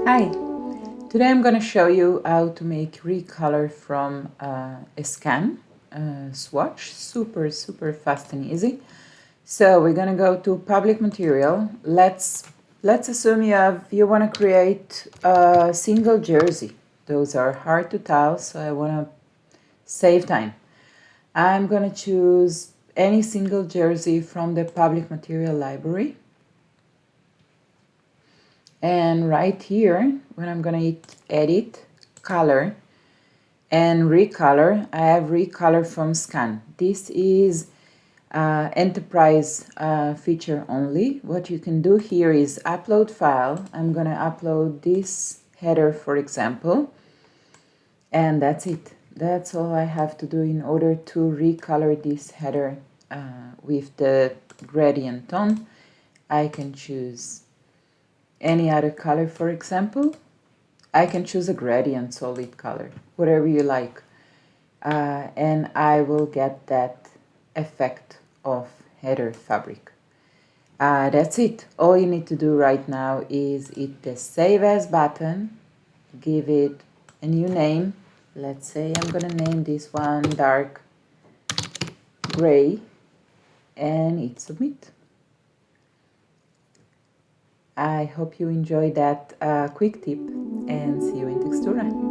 Hi, today I'm going to show you how to make recolor from a scan swatch. Super fast and easy. So we're going to go to public material. Let's assume you want to create a single jersey. Those are hard to tell, so I want to save time. I'm going to choose any single jersey from the public material library. And right here, when I'm gonna hit edit, color, and recolor, I have recolor from scan. This is enterprise feature only. What you can do here is upload file. I'm gonna upload this header, for example, and that's it. That's all I have to do in order to recolor this header with the gradient tone. I can choose any other color, for example. I can choose a gradient solid color, whatever you like, and I will get that effect of header fabric. That's it. All you need to do right now is hit the Save As button, give it a new name. Let's say I'm gonna name this one dark gray, and hit submit. I hope you enjoyed that quick tip, and see you in Textura.